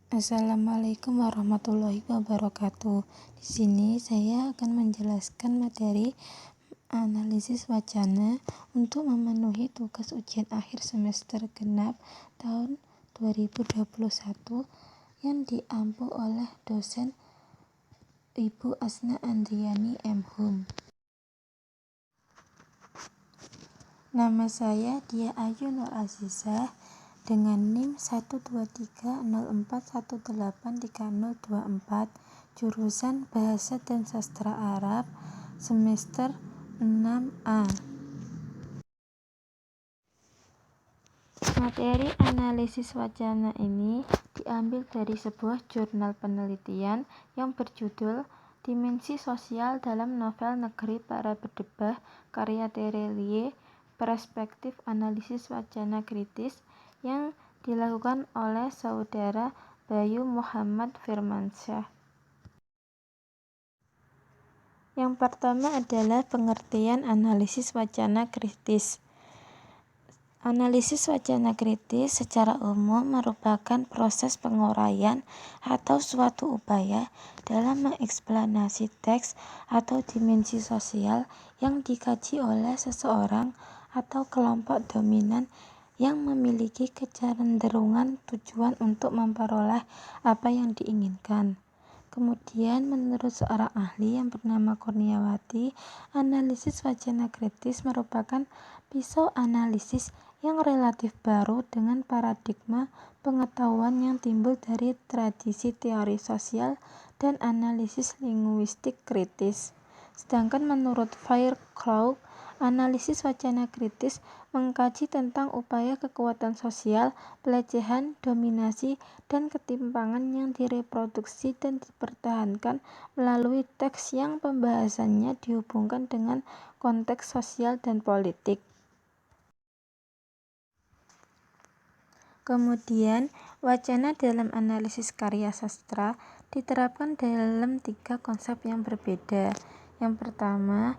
Assalamualaikum warahmatullahi wabarakatuh. Di sini saya akan menjelaskan materi analisis wacana untuk memenuhi tugas ujian akhir semester genap tahun 2021 yang diampu oleh dosen Ibu Asna Andriani M.Hum. Nama saya Dia Ayu Nur Azizah dengan NIM 12304183024, jurusan Bahasa dan Sastra Arab, semester 6A. Materi analisis wacana ini diambil dari sebuah jurnal penelitian yang berjudul Dimensi Sosial dalam Novel Negeri Para Berdebah karya Terelie, Perspektif Analisis Wacana Kritis yang dilakukan oleh Saudara Bayu Muhammad Firmansyah. Yang pertama adalah pengertian analisis wacana kritis. Analisis wacana kritis secara umum merupakan proses penguraian atau suatu upaya dalam mengeksplanasi teks atau dimensi sosial yang dikaji oleh seseorang atau kelompok dominan yang memiliki kecenderungan tujuan untuk memperoleh apa yang diinginkan. Kemudian, menurut seorang ahli yang bernama Kurniawati, analisis wacana kritis merupakan pisau analisis yang relatif baru dengan paradigma pengetahuan yang timbul dari tradisi teori sosial dan analisis linguistik kritis. Sedangkan menurut Fairclough, analisis wacana kritis mengkaji tentang upaya kekuatan sosial, pelecehan, dominasi, dan ketimpangan yang direproduksi dan dipertahankan melalui teks yang pembahasannya dihubungkan dengan konteks sosial dan politik. Kemudian, wacana dalam analisis karya sastra diterapkan dalam 3 konsep yang berbeda. Yang pertama,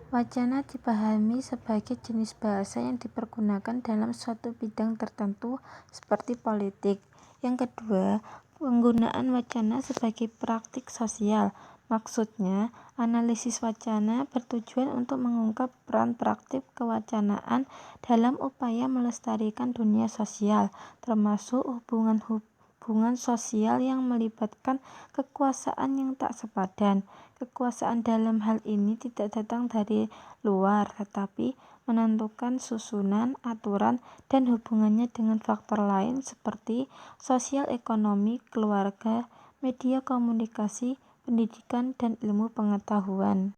wacana dipahami sebagai jenis bahasa yang dipergunakan dalam suatu bidang tertentu seperti politik. Yang kedua, penggunaan wacana sebagai praktik sosial. Maksudnya, analisis wacana bertujuan untuk mengungkap peran praktik kewacanaan dalam upaya melestarikan dunia sosial, termasuk hubungan sosial yang melibatkan kekuasaan yang tak sepadan. Kekuasaan dalam hal ini tidak datang dari luar, tetapi menentukan susunan, aturan, dan hubungannya dengan faktor lain seperti sosial ekonomi, keluarga, media komunikasi, pendidikan, dan ilmu pengetahuan.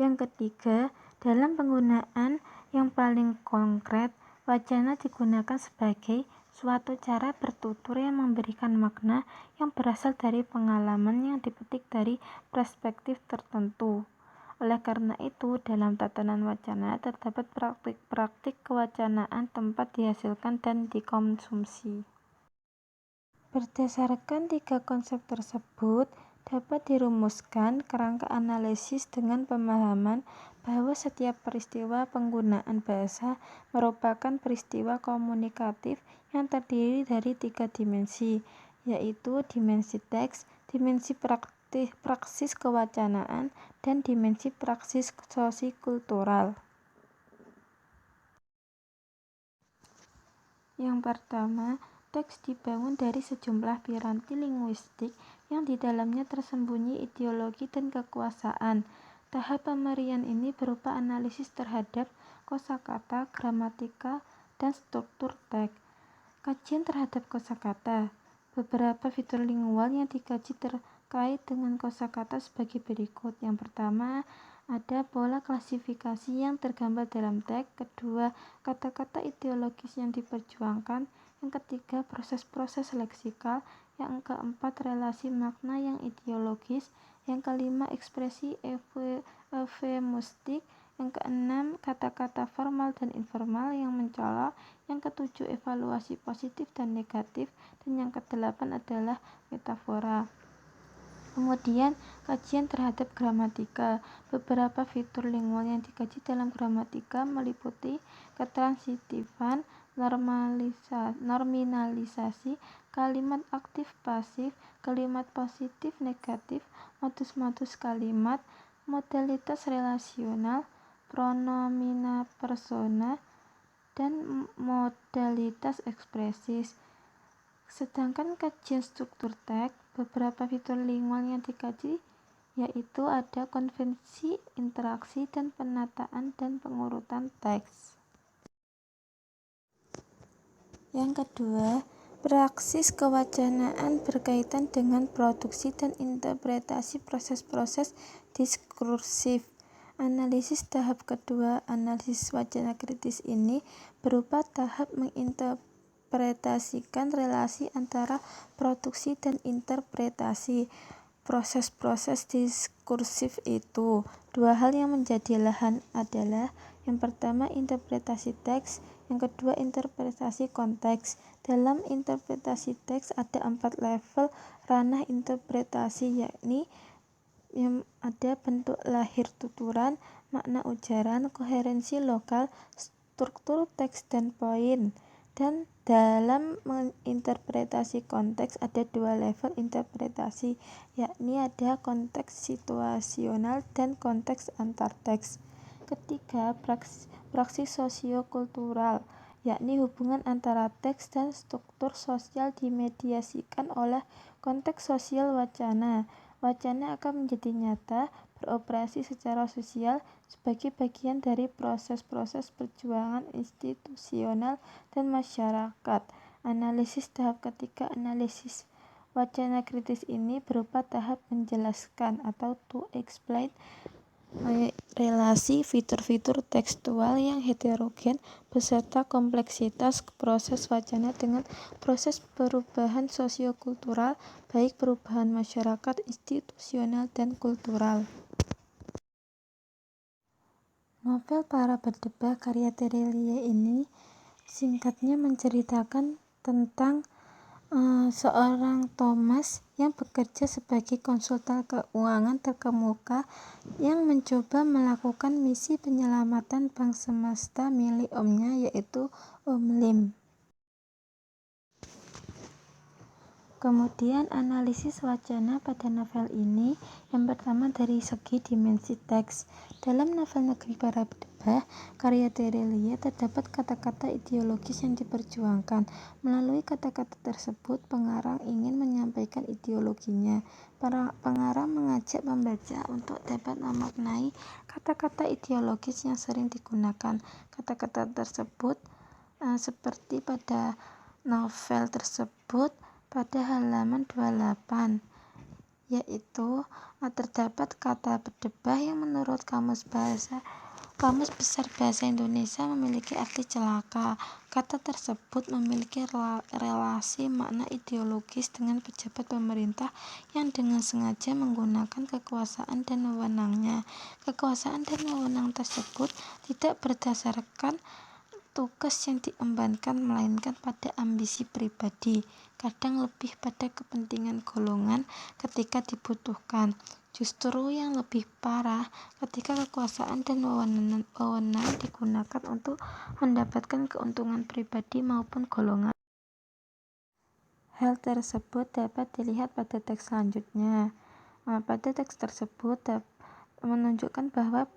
Yang ketiga, dalam penggunaan yang paling konkret, wacana digunakan sebagai suatu cara bertutur yang memberikan makna yang berasal dari pengalaman yang dipetik dari perspektif tertentu. Oleh karena itu, dalam tatanan wacana terdapat praktik-praktik kewacanaan tempat dihasilkan dan dikonsumsi. Berdasarkan 3 konsep tersebut, dapat dirumuskan kerangka analisis dengan pemahaman bahwa setiap peristiwa penggunaan bahasa merupakan peristiwa komunikatif yang terdiri dari 3 dimensi, yaitu dimensi teks, dimensi praksis kewacanaan, dan dimensi praksis sosikultural. Yang pertama, teks dibangun dari sejumlah piranti linguistik yang di dalamnya tersembunyi ideologi dan kekuasaan. Tahap pemberian ini berupa analisis terhadap kosakata, gramatika, dan struktur teks. Kajian terhadap kosakata. Beberapa fitur lingual yang dikaji terkait dengan kosakata sebagai berikut. Yang pertama, ada pola klasifikasi yang tergambar dalam teks. Kedua, kata-kata ideologis yang diperjuangkan. Yang ketiga, proses-proses leksikal. Yang keempat, relasi makna yang ideologis. Yang kelima, ekspresi eufemistik. Yang keenam, kata-kata formal dan informal yang mencolok. Yang ketujuh, evaluasi positif dan negatif. Dan yang kedelapan adalah metafora. Kemudian, kajian terhadap gramatika. Beberapa fitur lingual yang dikaji dalam gramatika meliputi ketransitifan, nominalisasi, kalimat aktif pasif, kalimat positif negatif, modus-modus kalimat, modalitas relasional, pronomina persona, dan modalitas ekspresis. Sedangkan kajian struktur teks, beberapa fitur lingual yang dikaji yaitu ada konvensi, interaksi, dan penataan dan pengurutan teks. Yang kedua, praksis kewacanaan berkaitan dengan produksi dan interpretasi proses-proses diskursif. Analisis tahap kedua, analisis wacana kritis ini berupa tahap menginterpretasikan relasi antara produksi dan interpretasi. Proses-proses diskursif itu, dua hal yang menjadi lahan adalah yang pertama interpretasi teks, yang kedua interpretasi konteks. Dalam interpretasi teks ada 4 level ranah interpretasi, yakni yang ada bentuk lahir tuturan, makna ujaran, koherensi lokal, struktur teks dan poin. Dan dalam menginterpretasi konteks ada 2 level interpretasi, yakni ada konteks situasional dan konteks antar teks. Ketiga, praksis sosiokultural, yakni hubungan antara teks dan struktur sosial dimediasikan oleh konteks sosial wacana. Wacana akan menjadi nyata, beroperasi secara sosial sebagai bagian dari proses-proses perjuangan institusional dan masyarakat. Analisis tahap ketiga, analisis wacana kritis ini berupa tahap menjelaskan atau to explain relasi fitur-fitur tekstual yang heterogen beserta kompleksitas proses wacana dengan proses perubahan sosiokultural, baik perubahan masyarakat, institusional, dan kultural. Novel Para Berdebah karya Terelie ini singkatnya menceritakan tentang seorang Thomas yang bekerja sebagai konsultan keuangan terkemuka yang mencoba melakukan misi penyelamatan bank semesta milik omnya, yaitu Om Lim. Kemudian analisis wacana pada novel ini yang pertama dari segi dimensi teks. Dalam novel Negeri Para Berdebah karya Terelie terdapat kata-kata ideologis yang diperjuangkan. Melalui kata-kata tersebut pengarang ingin menyampaikan ideologinya. Para pengarang mengajak pembaca untuk dapat memaknai kata-kata ideologis yang sering digunakan. Kata-kata tersebut seperti pada novel tersebut pada halaman 28, yaitu terdapat kata berdebah yang menurut Kamus Besar Bahasa Indonesia memiliki arti celaka. Kata tersebut memiliki relasi makna ideologis dengan pejabat pemerintah yang dengan sengaja menggunakan kekuasaan dan wewenangnya. Kekuasaan dan wewenang tersebut tidak berdasarkan tugas yang diembankan, melainkan pada ambisi pribadi, kadang lebih pada kepentingan golongan ketika dibutuhkan. Justru yang lebih parah ketika kekuasaan dan wewenang digunakan untuk mendapatkan keuntungan pribadi maupun golongan. Hal tersebut dapat dilihat pada teks selanjutnya. Pada teks tersebut menunjukkan bahwa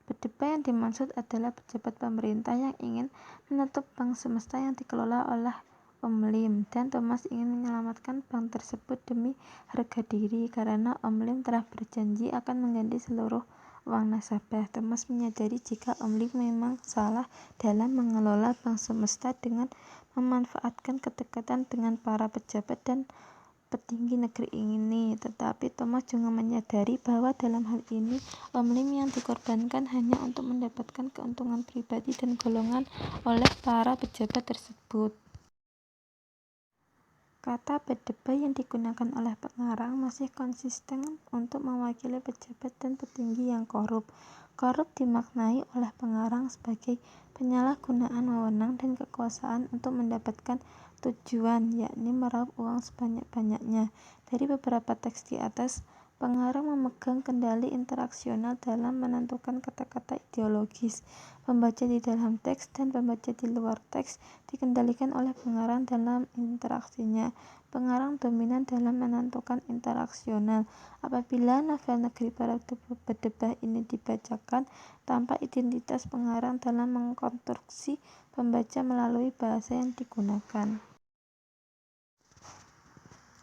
berdebah yang dimaksud adalah pejabat pemerintah yang ingin menutup bank semesta yang dikelola oleh Om Lim, dan Thomas ingin menyelamatkan bank tersebut demi harga diri karena Om Lim telah berjanji akan mengganti seluruh uang nasabah. Thomas menyadari jika Om Lim memang salah dalam mengelola bank semesta dengan memanfaatkan kedekatan dengan para pejabat dan petinggi negeri ini, tetapi Thomas juga menyadari bahwa dalam hal ini Om Lim yang dikorbankan hanya untuk mendapatkan keuntungan pribadi dan golongan oleh para pejabat tersebut. Kata berdebah yang digunakan oleh pengarang masih konsisten untuk mewakili pejabat dan petinggi yang korup. Korup dimaknai oleh pengarang sebagai penyalahgunaan wewenang dan kekuasaan untuk mendapatkan tujuan, yakni meraup uang sebanyak-banyaknya. Dari beberapa teks di atas Pengarang memegang kendali interaksional dalam menentukan kata-kata ideologis. Pembaca di dalam teks dan pembaca di luar teks dikendalikan oleh pengarang dalam interaksinya. Pengarang dominan dalam menentukan interaksional. Apabila novel Negeri Para Berdebah ini dibacakan tanpa identitas pengarang dalam mengkonstruksi pembaca melalui bahasa yang digunakan.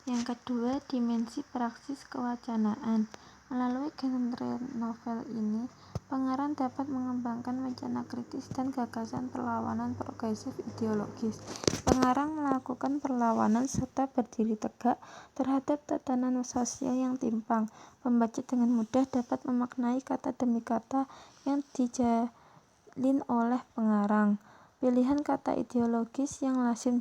Yang kedua, dimensi praksis kewacanaan. Melalui genre novel ini, pengarang dapat mengembangkan wacana kritis dan gagasan perlawanan progresif ideologis. Pengarang melakukan perlawanan serta berdiri tegak terhadap tatanan sosial yang timpang. Pembaca dengan mudah dapat memaknai kata demi kata yang dijalin oleh pengarang. Pilihan kata ideologis yang lazim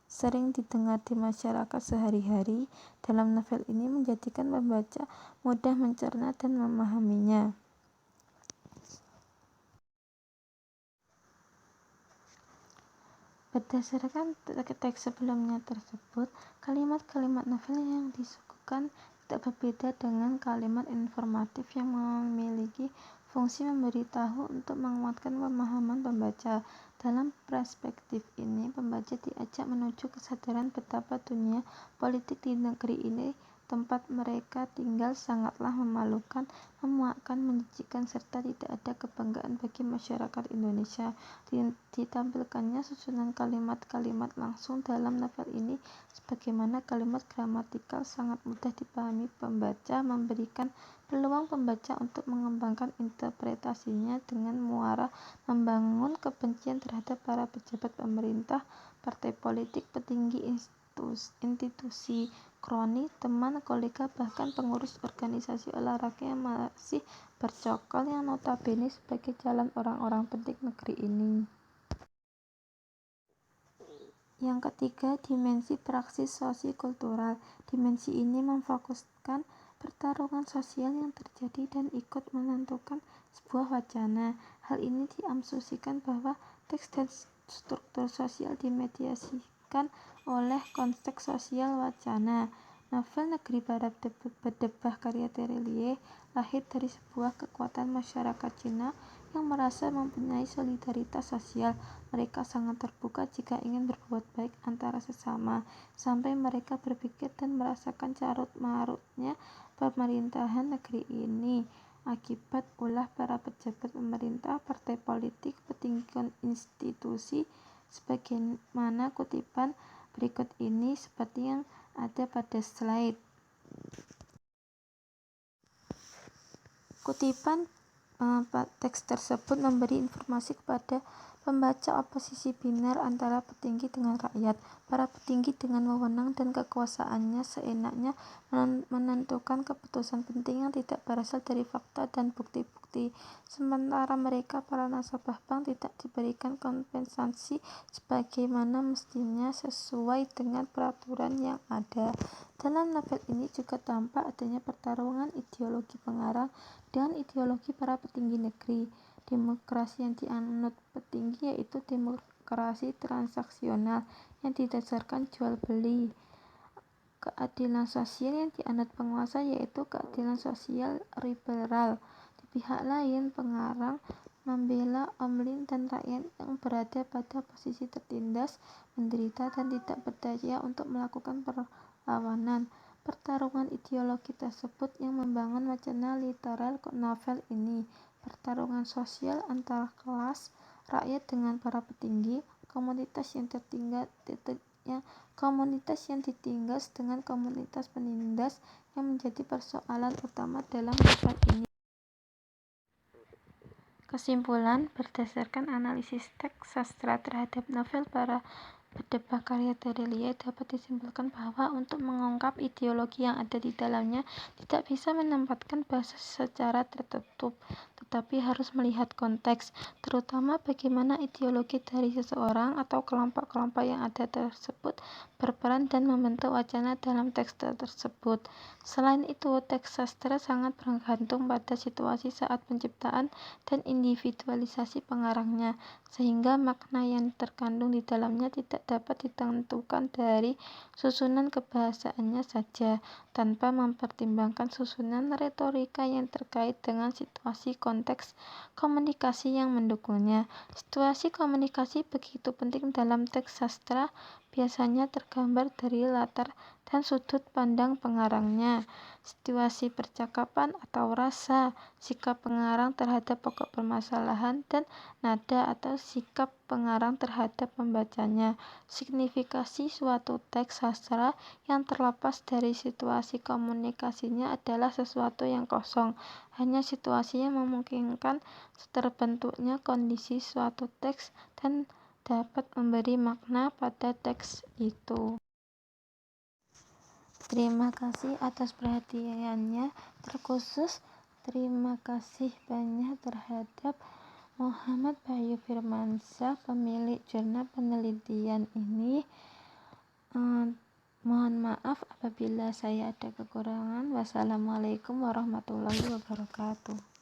sering didengar di masyarakat sehari-hari dalam novel ini menjadikan pembaca mudah mencerna dan memahaminya. Berdasarkan teks sebelumnya tersebut, kalimat-kalimat novel yang disuguhkan tidak berbeda dengan kalimat informatif yang memiliki fungsi memberitahu untuk menguatkan pemahaman pembaca. Dalam perspektif ini, pembaca diajak menuju kesadaran betapa dunia politik di negeri ini tempat mereka tinggal sangatlah memalukan, memuakkan, menjijikkan, serta tidak ada kebanggaan bagi masyarakat Indonesia. Ditampilkannya susunan kalimat-kalimat langsung dalam novel ini sebagaimana kalimat gramatikal sangat mudah dipahami pembaca, memberikan peluang pembaca untuk mengembangkan interpretasinya dengan muara membangun kebencian terhadap para pejabat pemerintah, partai politik, petinggi institusi, kroni, teman, kolega, bahkan pengurus organisasi olahraga yang masih bercokol yang notabene sebagai jalan orang-orang penting negeri ini. Yang ketiga, dimensi praksis sosikultural. Dimensi ini memfokuskan pertarungan sosial yang terjadi dan ikut menentukan sebuah wacana. Hal ini diasumsikan bahwa teks dan struktur sosial dimediasikan oleh konteks sosial wacana. Novel Negeri Para Berdebah karya Terelie lahir dari sebuah kekuatan masyarakat Cina yang merasa mempunyai solidaritas sosial. Mereka sangat terbuka jika ingin berbuat baik antara sesama, sampai mereka berpikir dan merasakan carut-marutnya pemerintahan negeri ini akibat ulah para pejabat pemerintah, partai politik, petinggi institusi, sebagaimana kutipan berikut ini seperti yang ada pada slide. Kutipan teks tersebut memberi informasi kepada pembaca oposisi binar antara petinggi dengan rakyat. Para petinggi dengan wewenang dan kekuasaannya seenaknya menentukan keputusan penting yang tidak berasal dari fakta dan bukti-bukti. Sementara mereka, para nasabah bank, tidak diberikan kompensasi sebagaimana mestinya sesuai dengan peraturan yang ada. Dalam novel ini juga tampak adanya pertarungan ideologi pengarang dan ideologi para petinggi negeri. Demokrasi yang dianut petinggi yaitu demokrasi transaksional yang didasarkan jual beli. Keadilan sosial yang dianut penguasa yaitu keadilan sosial liberal. Di pihak lain, pengarang membela Om Lin dan rakyat yang berada pada posisi tertindas, menderita, dan tidak berdaya untuk melakukan perlawanan. Pertarungan ideologi tersebut yang membangun wacana literal novel ini. Pertarungan sosial antara kelas rakyat dengan para petinggi, komunitas yang ditindas dengan komunitas penindas yang menjadi persoalan utama dalam novel ini. Kesimpulan, berdasarkan analisis teks sastra terhadap novel Para Berdebah karya Terelie, dapat disimpulkan bahwa untuk mengungkap ideologi yang ada di dalamnya tidak bisa menempatkan bahasa secara tertutup, tetapi harus melihat konteks, terutama bagaimana ideologi dari seseorang atau kelompok-kelompok yang ada tersebut berperan dan membentuk wacana dalam teks tersebut. Selain itu, teks sastra sangat bergantung pada situasi saat penciptaan dan individualisasi pengarangnya. sehingga makna yang terkandung di dalamnya tidak dapat ditentukan dari susunan kebahasaannya saja, tanpa mempertimbangkan susunan retorika yang terkait dengan situasi konteks komunikasi yang mendukungnya. Situasi komunikasi begitu penting dalam teks sastra, biasanya tergambar dari latar dan sudut pandang pengarangnya, situasi percakapan atau rasa, sikap pengarang terhadap pokok permasalahan, dan nada atau sikap pengarang terhadap pembacanya. Signifikasi suatu teks sastra yang terlepas dari situasi komunikasinya adalah sesuatu yang kosong. Hanya situasi yang memungkinkan terbentuknya kondisi suatu teks dan dapat memberi makna pada teks itu. Terima kasih atas perhatiannya. Terkhusus terima kasih banyak terhadap Muhammad Bayu Firmansyah, pemilik jurnal penelitian ini. Mohon maaf apabila saya ada kekurangan. Wassalamualaikum warahmatullahi wabarakatuh.